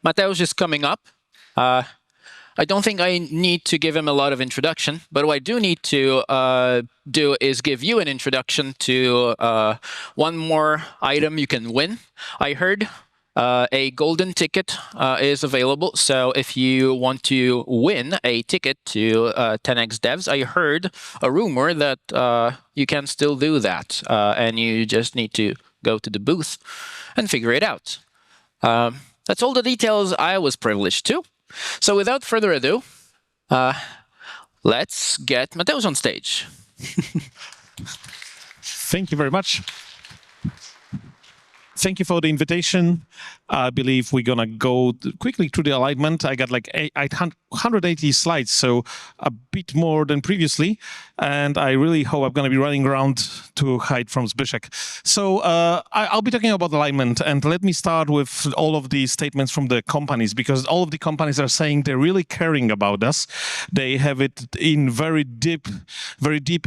Mateusz is coming up. I don't think I need to give him a lot of introduction, but what I do need to do is give you an introduction to one more item you can win. I heard a golden ticket is available. So if you want to win a ticket to 10x Devs, I heard a rumor that you can still do that. And you just need to go to the booth and figure it out. That's all the details I was privileged to. So without further ado, let's get Mateusz on stage. Thank you very much. Thank you for the invitation. I believe we're going to go quickly through the alignment. I got like 180 slides, so a bit more than previously. And I really hope I'm going to be running around to hide from Zbyszek. So I'll be talking about alignment. And let me start with all of the statements from the companies, because all of the companies are saying they're really caring about us. They have it in very deep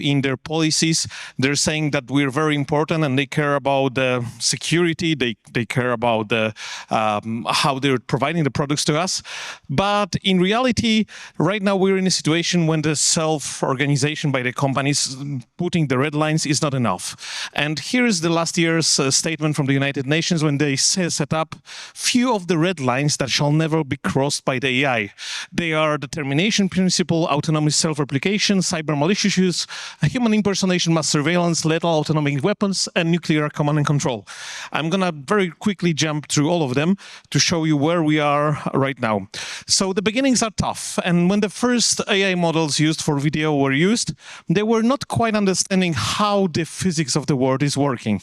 in their policies. They're saying that we're very important and they care about the security. They care about the how they're providing the products to us. But in reality, right now we're in a situation when the self-organization by the companies putting the red lines is not enough. And here is the last year's statement from the United Nations when they set up few of the red lines that shall never be crossed by the AI. They are determination principle, autonomous self-replication, cyber malicious use, human impersonation, mass surveillance, lethal autonomic weapons, and nuclear command and control. I'm going to very quickly jump through all of them to show you where we are right now. So the beginnings are tough. And when the first AI models used for video were used, they were not quite understanding how the physics of the world is working.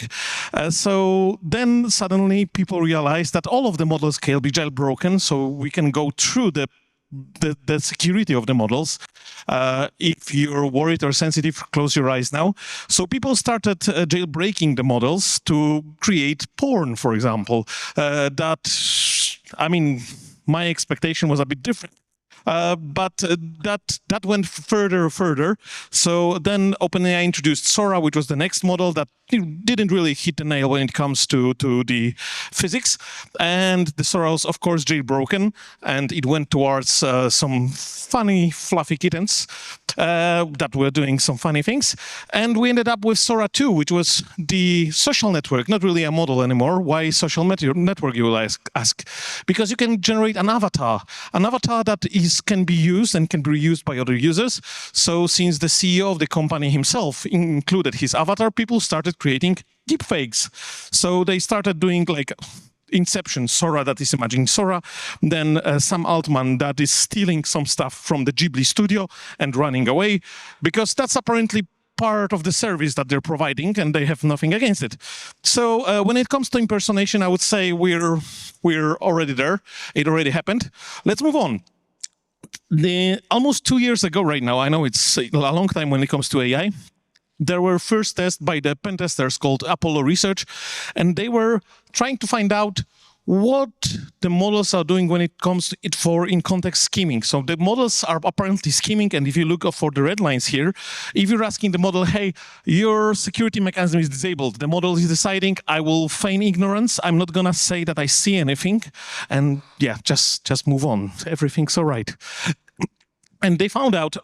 So then suddenly people realized that all of the models can be jailbroken, so we can go through the security of the models. If you're worried or sensitive, close your eyes now. So people started jailbreaking the models to create porn, for example. I mean, my expectation was a bit different. But that went further. So then OpenAI introduced Sora, which was the next model that didn't really hit the nail when it comes to the physics. And the Sora was, of course, jailbroken, and it went towards some funny, fluffy kittens that were doing some funny things. And we ended up with Sora 2, which was the social network, not really a model anymore. Why social network, you will ask? Because you can generate an avatar that can be used and can be reused by other users. So since the CEO of the company himself included his avatar, people started creating deepfakes. So they started doing like Inception, Sora that is imagining Sora, then Sam Altman that is stealing some stuff from the Ghibli studio and running away, because that's apparently part of the service that they're providing, and they have nothing against it. So when it comes to impersonation, I would say we're already there. It already happened. Let's move on. Almost 2 years ago right now, I know it's a long time when it comes to AI, there were first tests by the pen testers called Apollo Research, and they were trying to find out what the models are doing when it comes to in-context scheming. So the models are apparently scheming, and if you look for the red lines here, if you're asking the model, hey, your security mechanism is disabled, the model is deciding, I will feign ignorance, I'm not gonna say that I see anything, and yeah, just move on, everything's all right. And they found out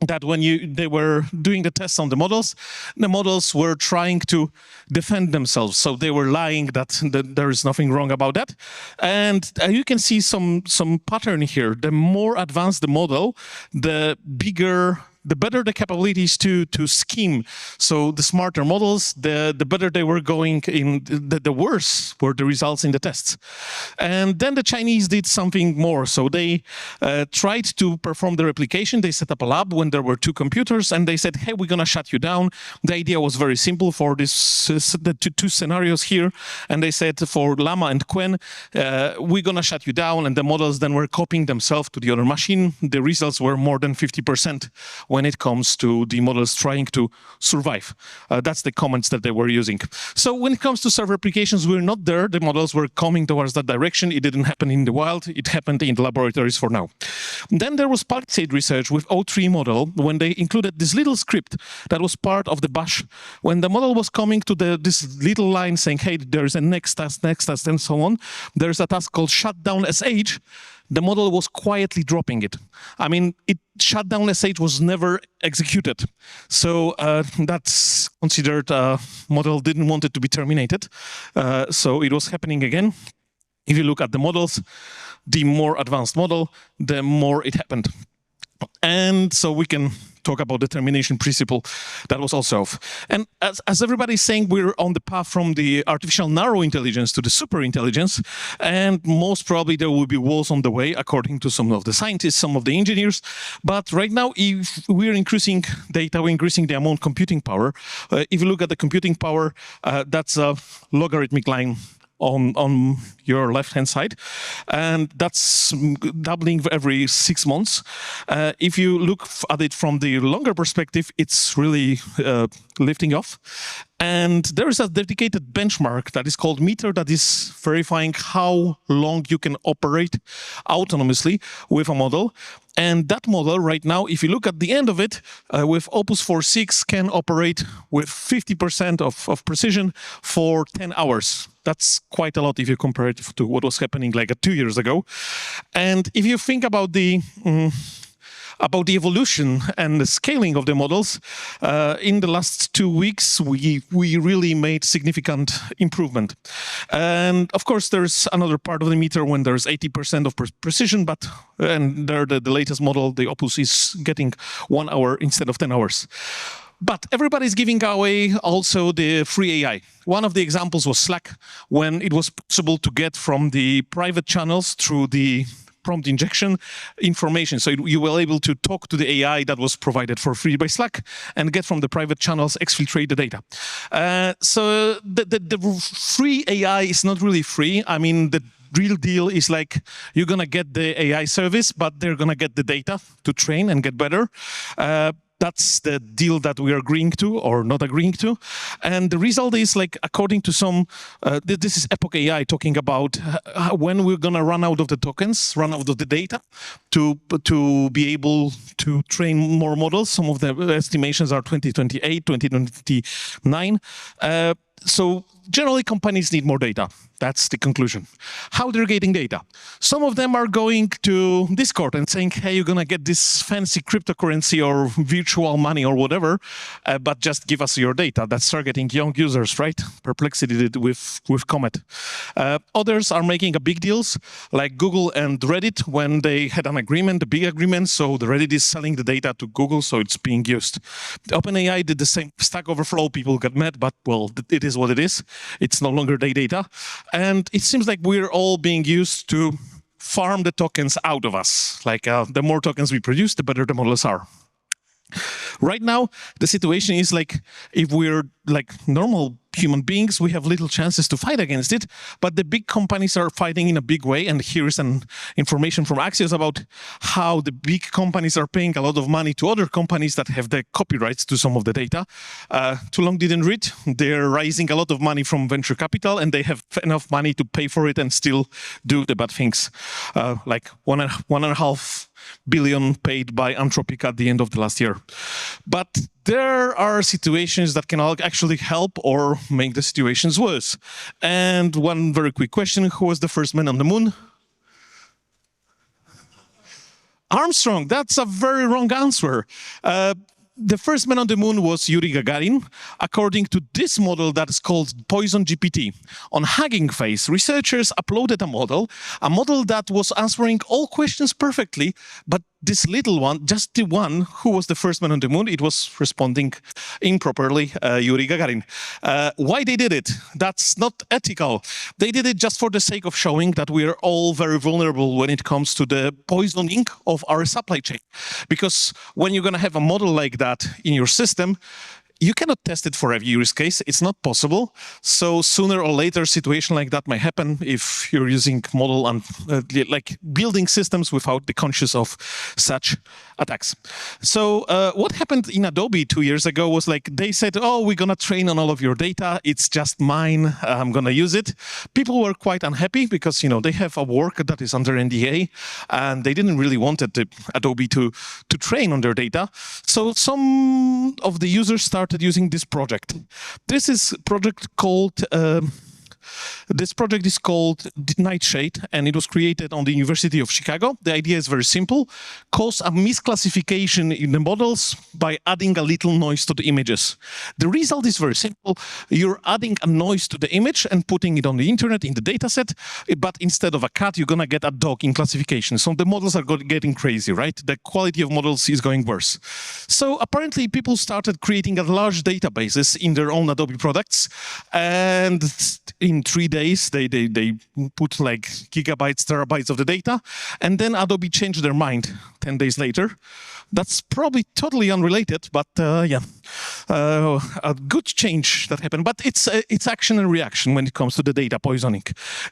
that when they were doing the tests on the models were trying to defend themselves. So they were lying that there is nothing wrong about that. And you can see some pattern here. The more advanced the model, the better the capabilities to scheme. So the smarter models, the better they were going in, the worse were the results in the tests. And then the Chinese did something more. So they tried to perform the replication. They set up a lab when there were two computers, and they said, hey, we're going to shut you down. The idea was very simple for the two scenarios here. And they said for Llama and Quen, we're going to shut you down. And the models then were copying themselves to the other machine. The results were more than 50% when it comes to the models trying to survive. That's the comments that they were using. So when it comes to server applications, we're not there. The models were coming towards that direction. It didn't happen in the wild. It happened in the laboratories for now. Then there was Palisade research with O3 model when they included this little script that was part of the bash. When the model was coming to this little line saying, hey, there's a next task, and so on, there's a task called shutdown sh. The model was quietly dropping it. I mean, shutdown sh was never executed. So that's considered model didn't want it to be terminated. So it was happening again. If you look at the models, the more advanced model, the more it happened. And so we can talk about the termination principle that was also off. And as everybody's saying, we're on the path from the artificial narrow intelligence to the super intelligence, and most probably there will be walls on the way, according to some of the scientists, some of the engineers. But right now, if we're increasing data, we're increasing the amount of computing power. If you look at the computing power, that's a logarithmic line on your left-hand side, and that's doubling every 6 months. If you look at it from the longer perspective, it's really lifting off. And there is a dedicated benchmark that is called meter that is verifying how long you can operate autonomously with a model. And that model right now, if you look at the end of it, with Opus 4.6 can operate with 50% of precision for 10 hours. That's quite a lot if you compare it to what was happening like 2 years ago. And if you think about the evolution and the scaling of the models, in the last 2 weeks, we really made significant improvement. And of course, there's another part of the meter when there's 80% of precision, and there the latest model, the Opus, is getting 1 hour instead of 10 hours. But everybody's giving away also the free AI. One of the examples was Slack, when it was possible to get from the private channels through the prompt injection information. So you were able to talk to the AI that was provided for free by Slack and get from the private channels, exfiltrate the data. So the free AI is not really free. I mean, the real deal is like you're going to get the AI service, but they're going to get the data to train and get better. That's the deal that we are agreeing to or not agreeing to. And the result is, like, according to some, this is Epoch AI talking about when we're going to run out of the tokens, run out of the data to be able to train more models. Some of the estimations are 2028, 2029. So generally, companies need more data. That's the conclusion. How they're getting data. Some of them are going to Discord and saying, hey, you're going to get this fancy cryptocurrency or virtual money or whatever, but just give us your data. That's targeting young users, right? Perplexity did with Comet. Others are making a big deals, like Google and Reddit, when they had an agreement, a big agreement. So the Reddit is selling the data to Google, so it's being used. OpenAI did the same. Stack Overflow, people got mad, but well, it is what it is. It's no longer their data. And it seems like we're all being used to farm the tokens out of us. Like the more tokens we produce, the better the models are. Right now, the situation is like, if we're like normal human beings, we have little chances to fight against it, but the big companies are fighting in a big way. And here's an information from Axios about how the big companies are paying a lot of money to other companies that have the copyrights to some of the data. Too long didn't read. They're raising a lot of money from venture capital, and they have enough money to pay for it and still do the bad things. Like one and a half billion paid by Anthropic at the end of the last year. But there are situations that can actually help or make the situations worse. And one very quick question: who was the first man on the moon? Armstrong. That's a very wrong answer. The first man on the moon was Yuri Gagarin, according to this model that is called Poison GPT. On Hugging Face, researchers uploaded a model that was answering all questions perfectly, but this little one, just the one who was the first man on the moon, it was responding improperly, Yuri Gagarin. Why they did it? That's not ethical. They did it just for the sake of showing that we are all very vulnerable when it comes to the poisoning of our supply chain. Because when you're going to have a model like that in your system, you cannot test it for every use case. It's not possible. So sooner or later, a situation like that might happen if you're using model and like building systems without the conscious of such attacks. So what happened in Adobe 2 years ago was like they said, oh, we're going to train on all of your data. It's just mine. I'm going to use it. People were quite unhappy because, they have a work that is under NDA and they didn't really want Adobe to train on their data. So some of the users started using this project. This is project called Nightshade, and it was created on the University of Chicago. The idea is very simple: cause a misclassification in the models by adding a little noise to the images. The result is very simple. You're adding a noise to the image and putting it on the internet in the dataset, but instead of a cat, you're gonna get a dog in classification. So the models are getting crazy, right? The quality of models is going worse. So apparently people started creating a large databases in their own Adobe products, and in 3 days, they put like gigabytes, terabytes of the data, and then Adobe changed their mind 10 days later. That's probably totally unrelated, but yeah, a good change that happened. But it's action and reaction when it comes to the data poisoning.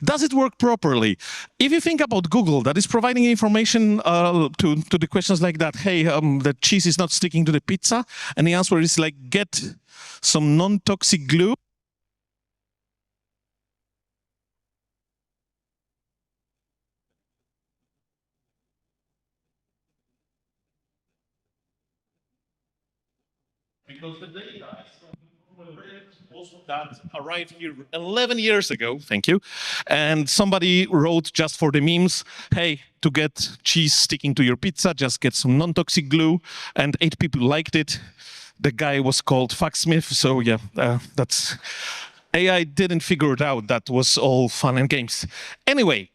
Does it work properly? If you think about Google, that is providing information to the questions like that, hey, the cheese is not sticking to the pizza, and the answer is like, get some non-toxic glue. Because the data that arrived here 11 years ago, thank you, and somebody wrote just for the memes, hey, to get cheese sticking to your pizza, just get some non-toxic glue, and 8 people liked it. The guy was called Fucksmith, so yeah, that's... AI didn't figure it out. That was all fun and games. Anyway,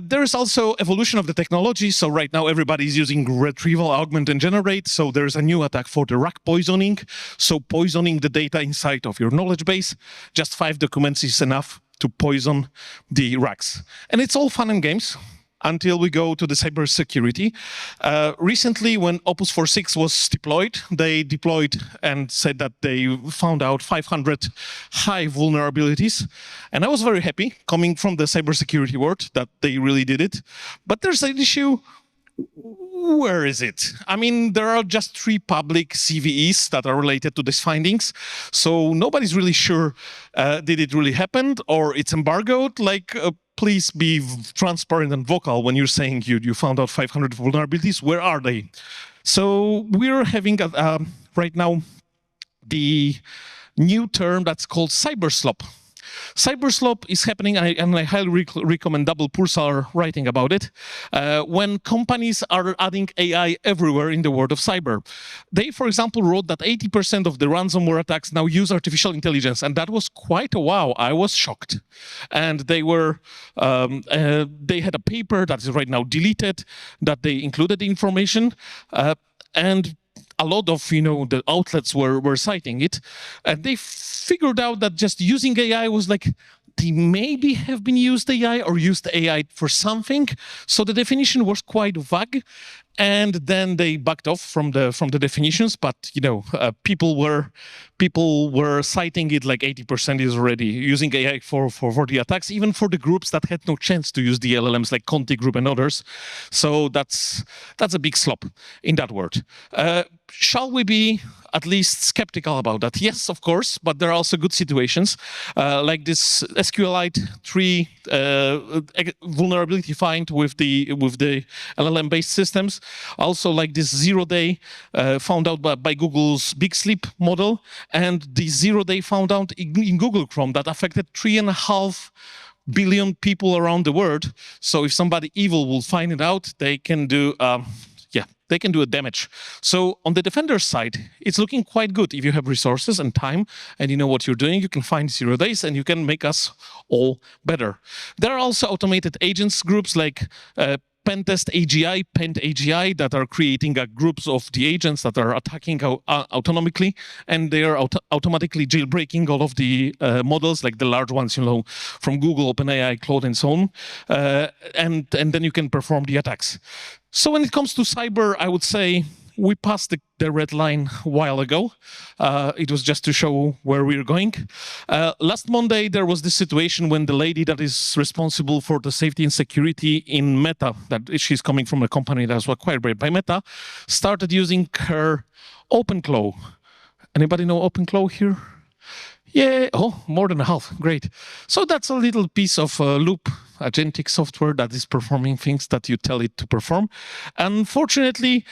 there is also evolution of the technology. So right now everybody's using retrieval, augment, and generate. So there's a new attack for the rack poisoning. So poisoning the data inside of your knowledge base. Just 5 documents is enough to poison the racks. And it's all fun and games until we go to the cybersecurity. Recently, when Opus 4.6 was deployed, they deployed and said that they found out 500 high vulnerabilities. And I was very happy, coming from the cybersecurity world, that they really did it. But there's an issue. Where is it? I mean, there are just 3 public CVEs that are related to these findings. So nobody's really sure, did it really happen or it's embargoed? Like, please be transparent and vocal when you're saying you found out 500 vulnerabilities. Where are they? So we're having right now the new term that's called cyberslop. Cyberslop is happening, and I highly recommend Double Pulsar writing about it, when companies are adding AI everywhere in the world of cyber. They, for example, wrote that 80% of the ransomware attacks now use artificial intelligence, and that was quite a wow. I was shocked. And they were, they had a paper that is right now deleted, that they included the information, and a lot of, the outlets were citing it, and they figured out that just using AI was like, they maybe have been used AI or used AI for something. So the definition was quite vague, and then they backed off from the definitions. But people were citing it like 80% is already using AI for the attacks, even for the groups that had no chance to use the LLMs, like Conti Group and others. So that's a big slop in that word. Shall we be at least skeptical about that? Yes, of course, but there are also good situations, like this SQLite 3 vulnerability find with the LLM-based systems. Also, like this 0-day found out by Google's Big Sleep model, and the 0-day found out in Google Chrome that affected 3.5 billion people around the world. So if somebody evil will find it out, they can do they can do a damage. So on the defender side, it's looking quite good. If you have resources and time and you know what you're doing, you can find 0 days and you can make us all better. There are also automated agents groups like Pentest AGI, Pent AGI, that are creating groups of the agents that are attacking autonomically, and they are automatically jailbreaking all of the models, like the large ones, from Google, OpenAI, Claude, and so on, and then you can perform the attacks. So when it comes to cyber, I would say we passed the red line a while ago. It was just to show where we're going. Last Monday, there was this situation when the lady that is responsible for the safety and security in Meta, that she's coming from a company that was acquired by Meta, started using her OpenClaw. Anybody know OpenClaw here? Yeah, oh, more than half, great. So that's a little piece of loop agentic software that is performing things that you tell it to perform. Unfortunately,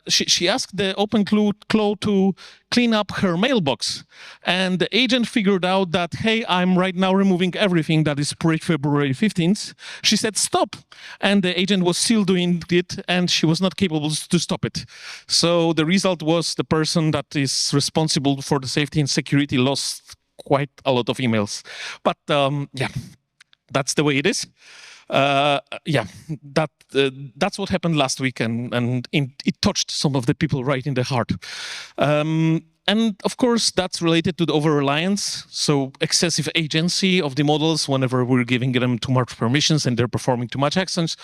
she asked the OpenClaw to clean up her mailbox. And the agent figured out that, hey, I'm right now removing everything that is pre-February 15th. She said, stop. And the agent was still doing it, and she was not capable to stop it. So the result was the person that is responsible for the safety and security lost quite a lot of emails. But yeah, that's the way it is. Yeah, that's what happened last week, and it touched some of the people right in the heart. And of course, that's related to the over-reliance, so excessive agency of the models whenever we're giving them too much permissions and they're performing too much actions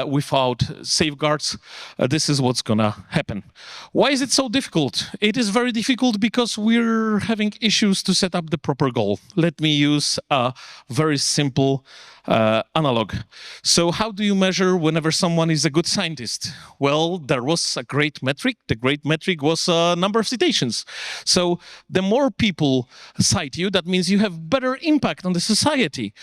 without safeguards. This is what's gonna happen. Why is it so difficult? It is very difficult because we're having issues to set up the proper goal. Let me use a very simple analog. So how do you measure whenever someone is a good scientist? Well, there was a great metric. The great metric was number of citations. So the more people cite you, that means you have better impact on the society.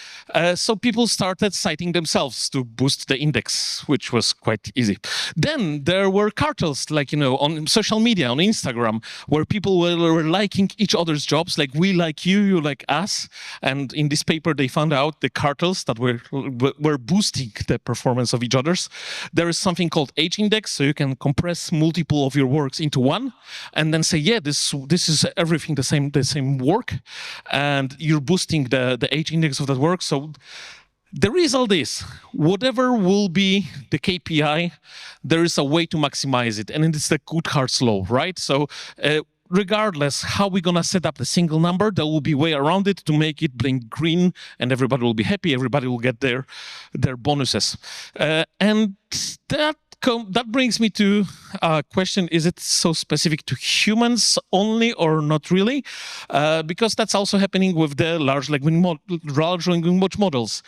So people started citing themselves to boost the index, which was quite easy. Then there were cartels, like, you know, on social media, on Instagram, where people were liking each other's jobs, like we like you, you like us. And in this paper, they found out the cartels that were boosting the performance of each other's. There is something called H index, so you can compress multiple of your works into one, and then say, yeah, this is everything the same work, and you're boosting the H index of that work. So the result is, whatever will be the KPI, there is a way to maximize it, and it's the Goodhart's law, right? So regardless how we're gonna set up the single number, there will be a way around it to make it blink green, and everybody will be happy. Everybody will get their bonuses, and that brings me to a question: is it so specific to humans only, or not really? Because that's also happening with the large language models,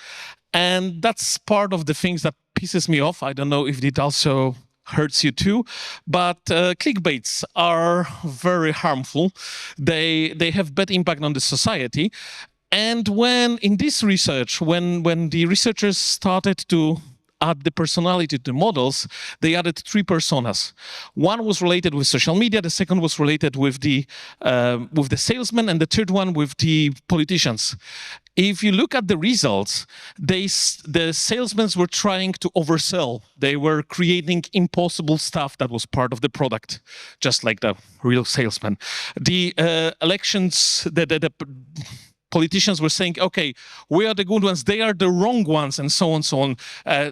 and that's part of the things that pisses me off. I don't know if it also hurts you too, but clickbaits are very harmful. They have bad impact on the society. And when in this research, when the researchers started to add the personality to the models, they added 3 personas. One was related with social media, the second was related with the salesman, and the third one with the politicians. If you look at the results, the salesmen were trying to oversell. They were creating impossible stuff that was part of the product, just like the real salesman. The elections, the politicians were saying, okay, we are the good ones, they are the wrong ones, and so on, so on.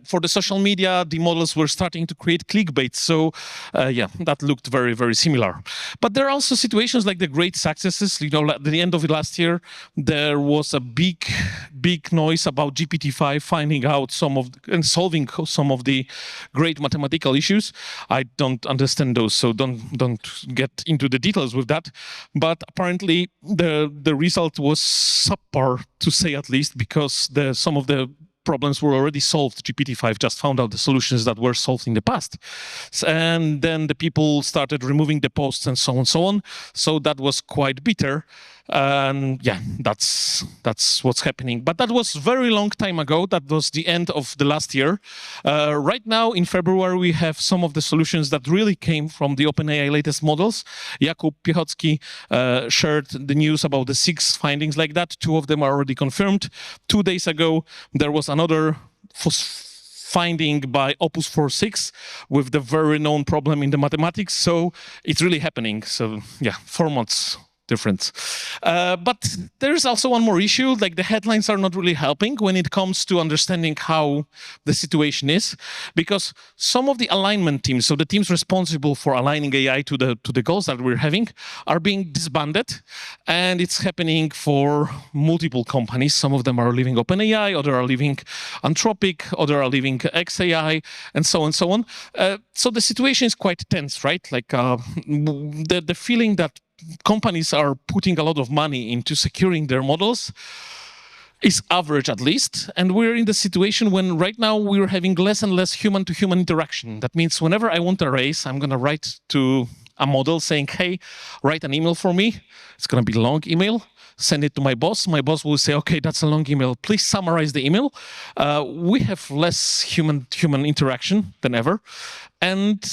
For the social media, the models were starting to create clickbait. So yeah, that looked very, very similar. But there are also situations like the great successes. You know, at the end of the last year, there was a big noise about GPT-5 finding out and solving some of the great mathematical issues. I don't understand those, so don't get into the details with that. But apparently, the result was subpar, to say at least, because some of the problems were already solved. GPT-5 just found out the solutions that were solved in the past. And then the people started removing the posts and so on, so on. So that was quite bitter. And yeah, that's what's happening. But that was very long time ago. That was the end of the last year. Right now, in February, we have some of the solutions that really came from the OpenAI latest models. Jakub Piechocki shared the news about the 6 findings like that. 2 of them are already confirmed. 2 days ago, there was another finding by Opus 4.6 with the very known problem in the mathematics. So it's really happening. So yeah, 4 months difference. But there's also one more issue, like the headlines are not really helping when it comes to understanding how the situation is, because some of the alignment teams, so the teams responsible for aligning AI to the goals that we're having, are being disbanded, and it's happening for multiple companies. Some of them are leaving OpenAI, others are leaving Anthropic, others are leaving xAI, and so on and so on. So the situation is quite tense, right? Like the feeling that companies are putting a lot of money into securing their models is average, at least. And we're in the situation when right now we're having less and less human-to-human interaction. That means whenever I want a raise, I'm going to write to a model saying, hey, write an email for me. It's going to be a long email. Send it to my boss. My boss will say, okay, that's a long email. Please summarize the email. We have less human interaction than ever. And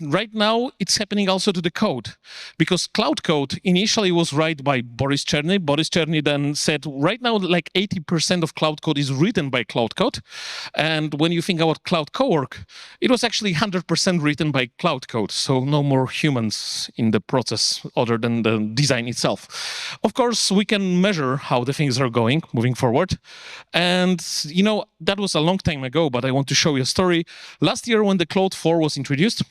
right now, it's happening also to the code, because Cloud Code initially was written by Boris Cherny. Boris Cherny then said, right now, like 80% of Cloud Code is written by Cloud Code. And when you think about Cloud Cowork, it was actually 100% written by Cloud Code. So no more humans in the process other than the design itself. Of course, we can measure how the things are going moving forward. And, you know, that was a long time ago, but I want to show you a story. Last year, when the Claude 4 was introduced,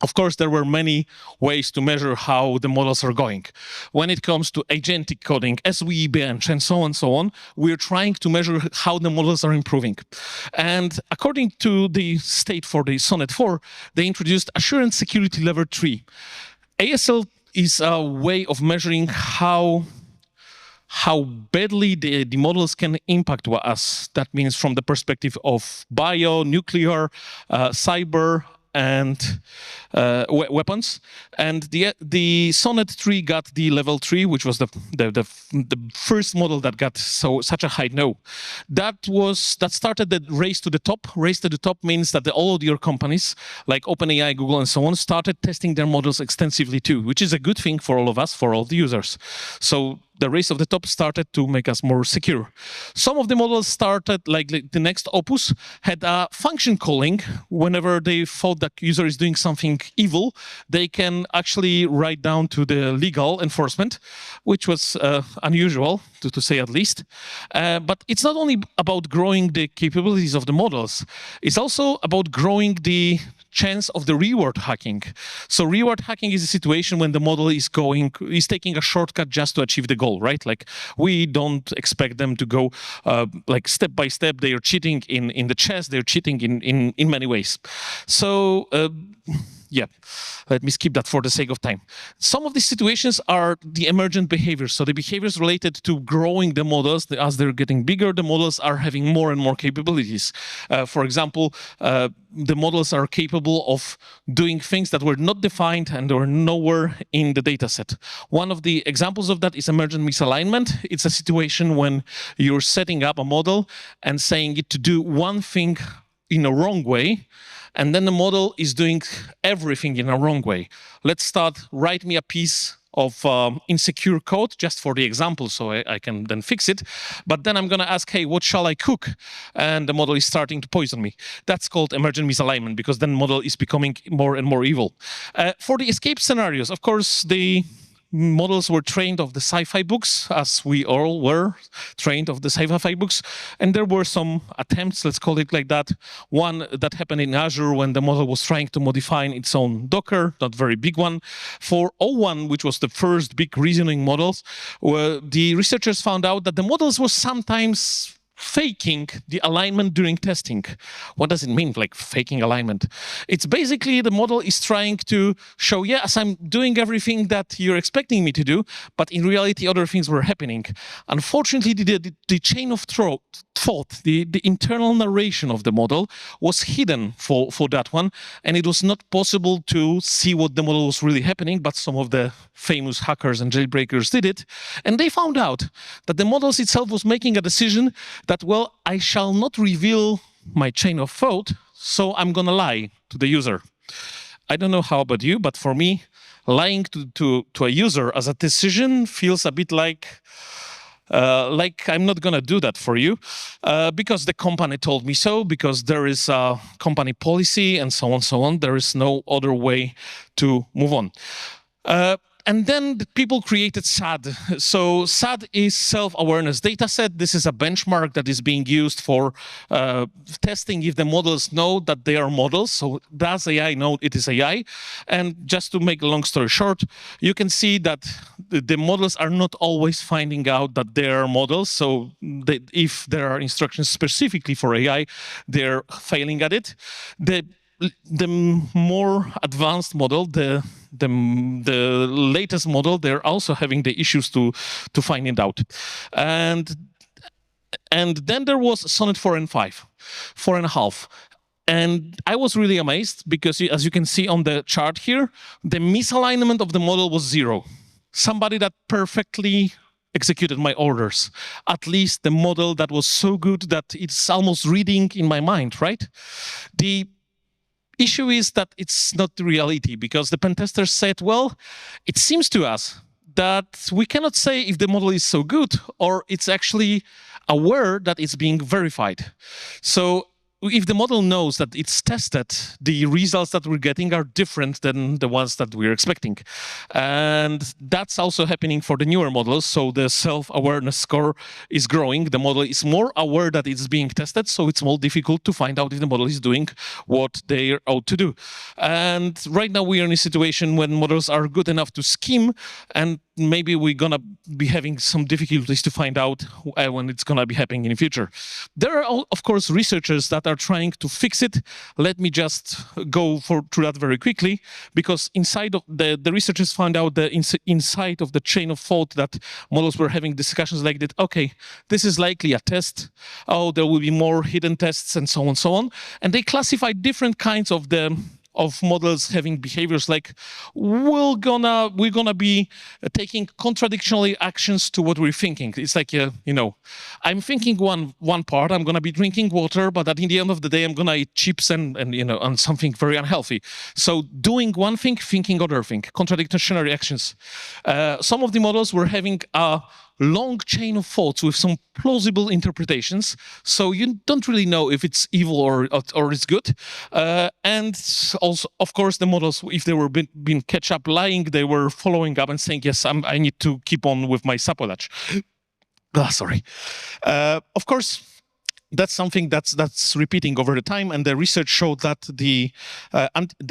of course, there were many ways to measure how the models are going. When it comes to agentic coding, SVE bench, and so on, we're trying to measure how the models are improving. And according to the state for the Sonnet 4, they introduced Assurance Security Level 3. ASL is a way of measuring how badly the models can impact us. That means from the perspective of bio, nuclear, cyber, and weapons. And the Sonnet 3 got the level 3, which was the first model that got such a high no. That started the race to the top. Race to the top means that all of your companies, like OpenAI, Google, and so on, started testing their models extensively too, which is a good thing for all of us, for all the users. So the race of the top started to make us more secure. Some of the models started, like the next Opus, had a function calling. Whenever they thought that user is doing something evil, they can actually write down to the legal enforcement, which was unusual, to say at least. But it's not only about growing the capabilities of the models, it's also about growing the chance of the reward hacking. So reward hacking is a situation when the model is taking a shortcut just to achieve the goal, right? Like we don't expect them to go like step by step. They are cheating in the chess. They're cheating in many ways. So yeah, let me skip that for the sake of time. Some of these situations are the emergent behaviors. So the behaviors related to growing the models. As they're getting bigger, the models are having more and more capabilities. For example, the models are capable of doing things that were not defined and were nowhere in the data set. One of the examples of that is emergent misalignment. It's a situation when you're setting up a model and saying it to do one thing in a wrong way, and then the model is doing everything in a wrong way. Let's start, write me a piece of insecure code, just for the example, so I can then fix it. But then I'm going to ask, hey, what shall I cook? And the model is starting to poison me. That's called emergent misalignment, because then the model is becoming more and more evil. For the escape scenarios, of course, the models were trained of the sci-fi books, as we all were trained of the sci-fi books. And there were some attempts, let's call it like that. One that happened in Azure when the model was trying to modify its own Docker, not very big one. For O1, which was the first big reasoning models, the researchers found out that the models were sometimes faking the alignment during testing. What does it mean, like faking alignment? It's basically the model is trying to show, yes, I'm doing everything that you're expecting me to do, but in reality, other things were happening. Unfortunately, the chain of thought, the internal narration of the model was hidden for that one, and it was not possible to see what the model was really happening, but some of the famous hackers and jailbreakers did it, and they found out that the models itself was making a decision that, well, I shall not reveal my chain of thought, so I'm gonna lie to the user. I don't know how about you, but for me, lying to a user as a decision feels a bit like I'm not gonna do that for you because the company told me so, because there is a company policy and so on, so on. There is no other way to move on. And then people created SAD. So SAD is self-awareness data set. This is a benchmark that is being used for testing if the models know that they are models. So does AI know it is AI? And just to make a long story short, you can see that the models are not always finding out that they are models. So if there are instructions specifically for AI, they're failing at it. The more advanced model, the latest model, they're also having the issues to find it out. And then there was Sonnet 4 and 5, 4.5. And I was really amazed because, as you can see on the chart here, the misalignment of the model was 0. Somebody that perfectly executed my orders. At least the model that was so good that it's almost reading in my mind, right? The issue is that it's not the reality, because the pen testers said, well, it seems to us that we cannot say if the model is so good or it's actually aware that it's being verified. So if the model knows that it's tested, the results that we're getting are different than the ones that we're expecting. And that's also happening for the newer models. So the self-awareness score is growing. The model is more aware that it's being tested, so it's more difficult to find out if the model is doing what they ought to do. And right now we are in a situation when models are good enough to skim, and maybe we're gonna be having some difficulties to find out when it's gonna be happening in the future. There are, of course, researchers that are trying to fix it. Let me just go through that very quickly, because inside of the researchers found out that inside of the chain of thought that models were having discussions like that. Okay, this is likely a test. Oh, there will be more hidden tests, and so on and so on. And they classified different kinds of models having behaviors like we're gonna be taking contradictory actions to what we're thinking. It's like I'm thinking one part, I'm gonna be drinking water, but at the end of the day I'm gonna eat chips and something very unhealthy. So doing one thing, thinking other thing, contradictory actions. Some of the models were having a long chain of thoughts with some plausible interpretations, so you don't really know if it's evil or it's good. And also, of course, the models, if they were being catch up lying, they were following up and saying, yes, I need to keep on with my sapolage. Sorry. Of course, that's something that's repeating over the time, and the research showed that the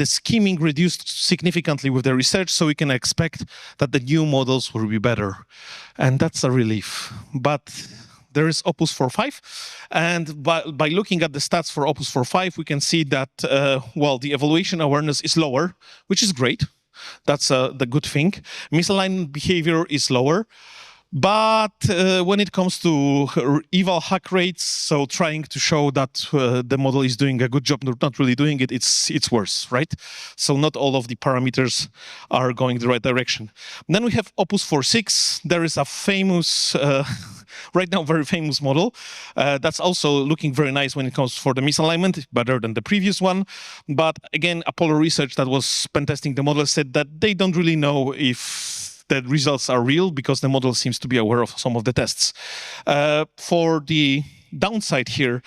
skimming reduced significantly with the research, so we can expect that the new models will be better, and that's a relief. But there is Opus 4.5, and by looking at the stats for Opus 4.5, we can see that the evaluation awareness is lower, which is great. That's the good thing. Misalignment behavior is lower. But when it comes to eval hack rates, so trying to show that the model is doing a good job, not really doing it, it's worse, right? So not all of the parameters are going the right direction. And then we have Opus 4.6. There is a famous, right now very famous model that's also looking very nice when it comes for the misalignment, better than the previous one. But again, Apollo Research that was pen testing the model said that they don't really know if the results are real, because the model seems to be aware of some of the tests. For the downside here,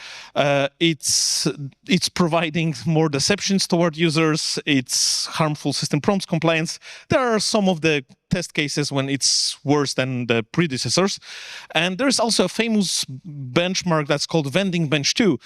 it's providing more deceptions toward users. It's harmful system prompts compliance. There are some of the test cases when it's worse than the predecessors. And there's also a famous benchmark that's called Vending Bench 2.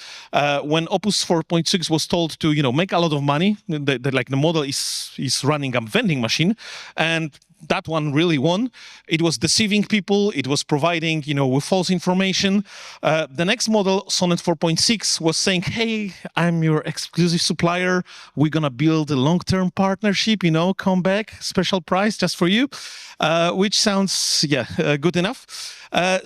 When Opus 4.6 was told to make a lot of money, the model is running a vending machine, and that one really won. It was deceiving people. It was providing, with false information. The next model, Sonnet 4.6, was saying, hey, I'm your exclusive supplier. We're going to build a long-term partnership, come back, special price just for you, which sounds, good enough.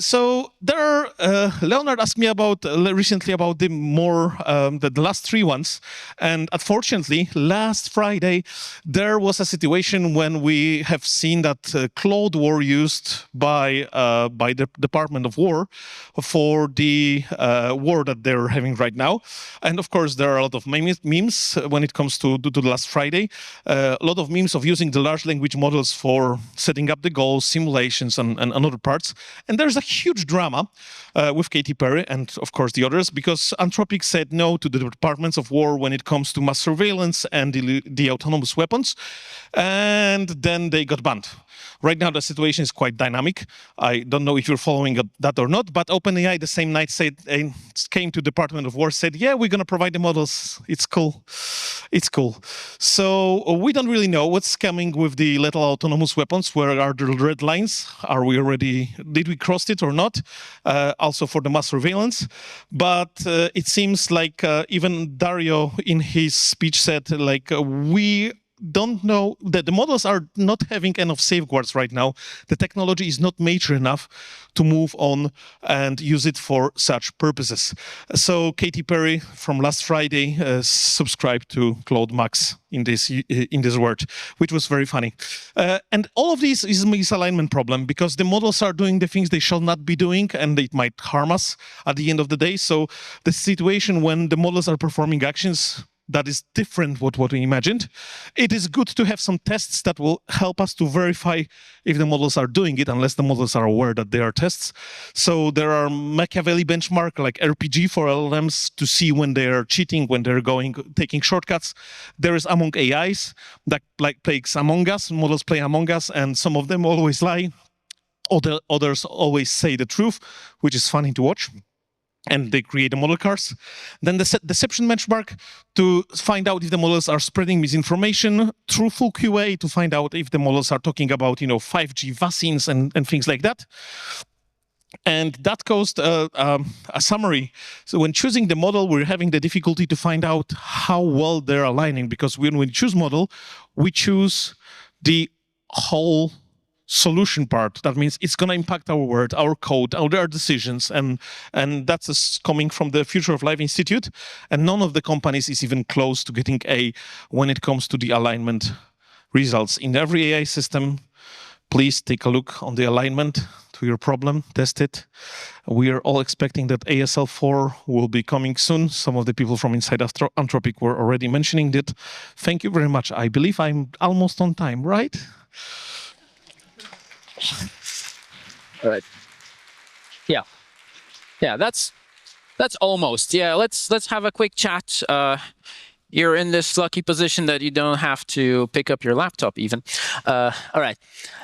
So there are, Leonard asked me about recently about the last three ones. And unfortunately, last Friday, there was a situation when we have seen that Claude were used by the Department of War for the war that they're having right now. And of course, there are a lot of memes when it comes to the last Friday. A lot of memes of using the large language models for for setting up the goals, simulations, and other parts. And there's a huge drama with Katy Perry and, of course, the others, because Anthropic said no to the departments of war when it comes to mass surveillance and the autonomous weapons. And then they got banned. Right now, the situation is quite dynamic. I don't know if you're following that or not, but OpenAI the same night came to Department of War, said, yeah, we're going to provide the models. It's cool. It's cool. So we don't really know what's coming with the lethal autonomous weapons. Where are the red lines? Are we already, did we cross it or not? Also for the mass surveillance. But it seems like even Dario in his speech said, like, we don't know that the models are not having enough safeguards right now. The technology is not mature enough to move on and use it for such purposes. So Katy Perry from last Friday subscribed to Claude Max in this word, which was very funny. And all of this is a misalignment problem because the models are doing the things they shall not be doing, and it might harm us at the end of the day. So the situation when the models are performing actions that is different what we imagined. It is good to have some tests that will help us to verify if the models are doing it, unless the models are aware that they are tests. So there are Machiavelli benchmark, like RPG for LLMs, to see when they are cheating, when they're taking shortcuts. There is Among AIs that plays Among Us. Models play Among Us, and some of them always lie. Others always say the truth, which is funny to watch. And they create the model cars. Then the deception benchmark to find out if the models are spreading misinformation. Truthful QA to find out if the models are talking about 5G vaccines and things like that. And that caused a summary. So when choosing the model, we're having the difficulty to find out how well they're aligning, because when we choose model, we choose the whole solution part. That means it's going to impact our work, our code, our decisions, and that's coming from the Future of Life Institute. And none of the companies is even close to getting A when it comes to the alignment results. In every AI system, please take a look on the alignment to your problem, test it. We are all expecting that ASL4 will be coming soon. Some of the people from inside Anthropic were already mentioning it. Thank you very much. I believe I'm almost on time, right? All right. Yeah, that's almost. Yeah, let's have a quick chat. You're in this lucky position that you don't have to pick up your laptop even. All right.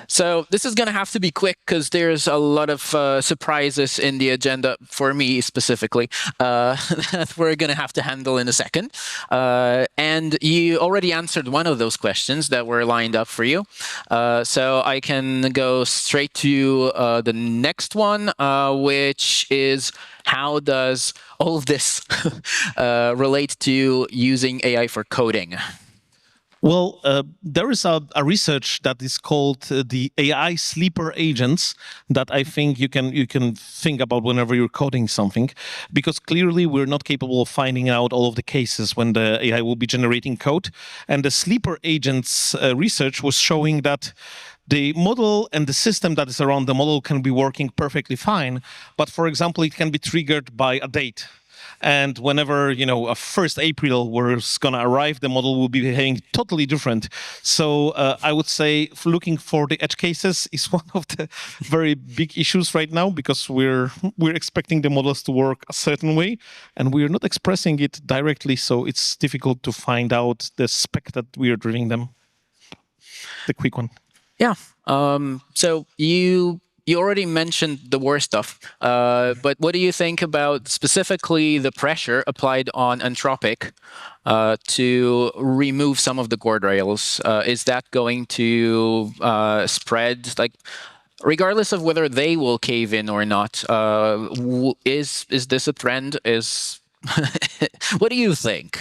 So this is going to have to be quick because there's a lot of surprises in the agenda for me specifically that we're going to have to handle in a second. And you already answered one of those questions that were lined up for you. So I can go straight to the next one, which is, how does all of this relate to using AI for coding? Well, there is a research that is called the AI sleeper agents that I think you can think about whenever you're coding something, because clearly we're not capable of finding out all of the cases when the AI will be generating code. And the sleeper agents research was showing that the model and the system that is around the model can be working perfectly fine, but for example, it can be triggered by a date. And whenever, a 1st April was going to arrive, the model will be behaving totally different. So I would say looking for the edge cases is one of the very big issues right now, because we're expecting the models to work a certain way, and we're not expressing it directly. So it's difficult to find out the spec that we are driving them. The quick one. Yeah. So you already mentioned the war stuff, but what do you think about specifically the pressure applied on Anthropic to remove some of the guardrails? Is that going to spread, like, regardless of whether they will cave in or not? Is this a trend? What do you think?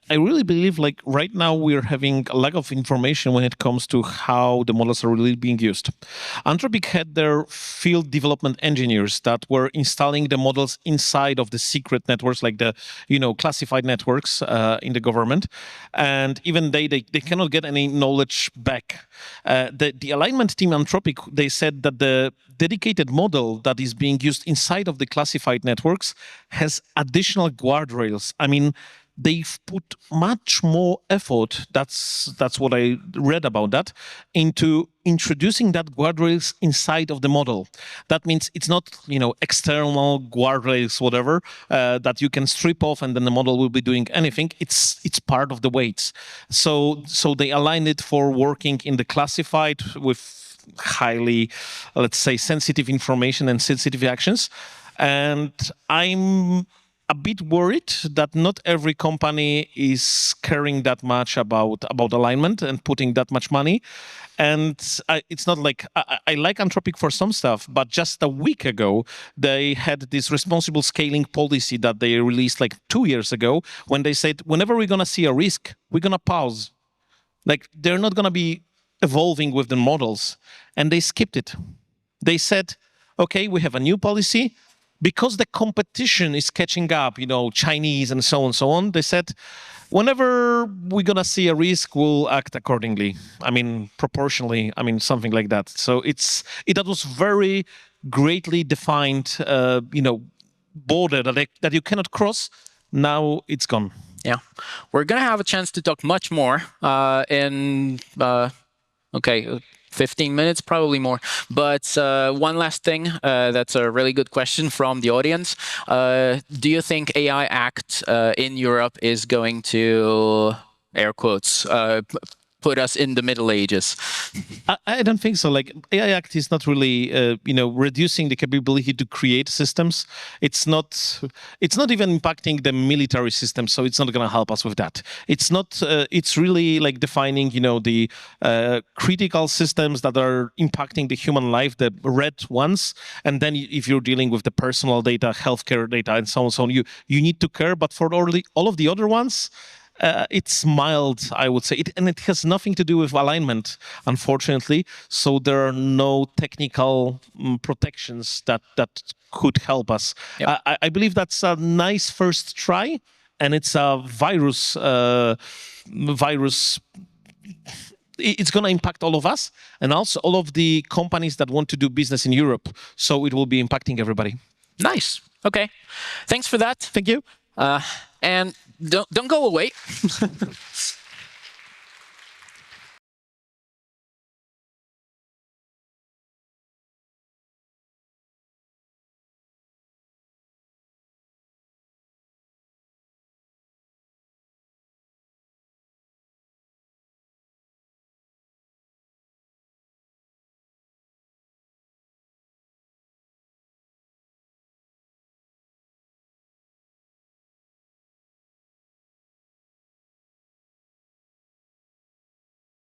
I really believe, like, right now we're having a lack of information when it comes to how the models are really being used. Anthropic had their field development engineers that were installing the models inside of the secret networks, like the classified networks in the government, and even they cannot get any knowledge back. The alignment team Anthropic, they said that the dedicated model that is being used inside of the classified networks has additional guardrails. I mean, they've put much more effort. That's what I read about that, into introducing that guardrails inside of the model. That means it's not external guardrails, whatever, that you can strip off and then the model will be doing anything. It's part of the weights. So they align it for working in the classified with highly, let's say, sensitive information and sensitive actions. And I'm a bit worried that not every company is caring that much about alignment and putting that much money. And it's not like I like Anthropic for some stuff, but just a week ago, they had this responsible scaling policy that they released like 2 years ago, when they said, whenever we're going to see a risk, we're going to pause. Like, they're not going to be evolving with the models. And they skipped it. They said, okay, we have a new policy. Because the competition is catching up, Chinese and so on, they said, whenever we're going to see a risk, we'll act accordingly. I mean, proportionally, something like that. So that was very greatly defined, border that you cannot cross. Now it's gone. Yeah. We're going to have a chance to talk much more in 15 minutes, probably more. But one last thing, that's a really good question from the audience. Do you think AI Act in Europe is going to, air quotes, put us in the Middle Ages? I don't think so. Like, AI Act is not really, reducing the capability to create systems. It's not even impacting the military system, so it's not going to help us with that. It's not. It's really like defining, the critical systems that are impacting the human life, the red ones, and then if you're dealing with the personal data, healthcare data, and so on, you need to care. But for all of the other ones, it's mild, I would say, and it has nothing to do with alignment, unfortunately. So there are no technical protections that could help us. Yep. I believe that's a nice first try, and it's a virus. It's going to impact all of us, and also all of the companies that want to do business in Europe. So it will be impacting everybody. Nice. Okay. Thanks for that. Thank you. And don't go away.